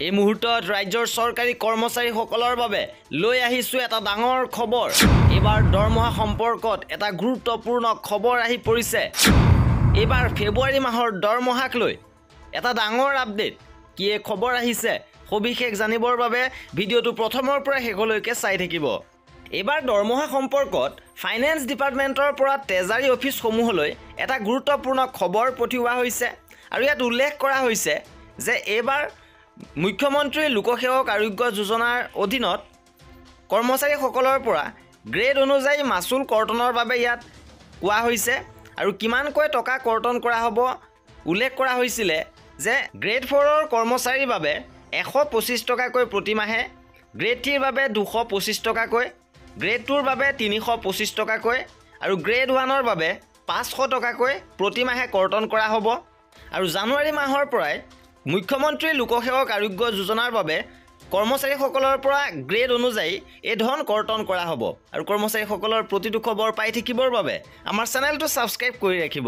এই মুহূৰ্তত ৰাজ্যৰ চৰকাৰী কৰ্মচাৰীসকলৰ বাবে লৈ আহিছোঁ এটা ডাঙৰ খবৰ। এইবাৰ দৰমহা সম্পৰ্কত এটা গুৰুত্বপূৰ্ণ খবৰ আহি পৰিছে। এইবাৰ ফেব্ৰুৱাৰী মাহৰ দৰমহাক লৈ এটা ডাঙৰ আপডেট। কি এই খবৰ আহিছে সবিশেষ জানিবৰ বাবে ভিডিঅ'টো প্ৰথমৰ পৰা শেষলৈকে চাই থাকিব। এইবাৰ দৰমহা সম্পৰ্কত ফাইনেন্স ডিপাৰ্টমেণ্টৰ পৰা ট্ৰেজাৰী অফিচসমূহলৈ এটা গুৰুত্বপূৰ্ণ খবৰ পঠিওৱা হৈছে আৰু ইয়াত উল্লেখ কৰা হৈছে যে এইবাৰ মুখ্যমন্ত্ৰী লোকসেৱক আৰোগ্য যোজনাৰ অধীনত কৰ্মচাৰীসকলৰ পৰা গ্ৰেড অনুযায়ী মাচুল কৰ্তনৰ বাবে ইয়াত কোৱা হৈছে আৰু কিমানকৈ টকা কৰ্তন কৰা হ'ব উল্লেখ কৰা হৈছিলে যে গ্ৰেড 4ৰ কৰ্মচাৰীৰ বাবে 125 টকাকৈ প্ৰতিমাহে, গ্ৰেড 3ৰ বাবে 225 টকাকৈ, গ্ৰেড 2ৰ বাবে 325 টকাকৈ আৰু গ্ৰেড 1ৰ বাবে 500 টকাকৈ প্ৰতিমাহে কৰ্তন কৰা হ'ব। আৰু জানুৱাৰী মাহৰ পৰাই মুখ্যমন্ত্ৰী লোকসেৱক আৰোগ্য যোজনাৰ বাবে কৰ্মচাৰীসকলৰ পৰা গ্ৰেড অনুযায়ী এই ধন কৰ্তন কৰা হ'ব। আৰু কৰ্মচাৰীসকলৰ প্ৰতিটো খবৰ পাই থাকিবৰ বাবে আমাৰ চেনেলটো ছাবস্ক্ৰাইব কৰি ৰাখিব।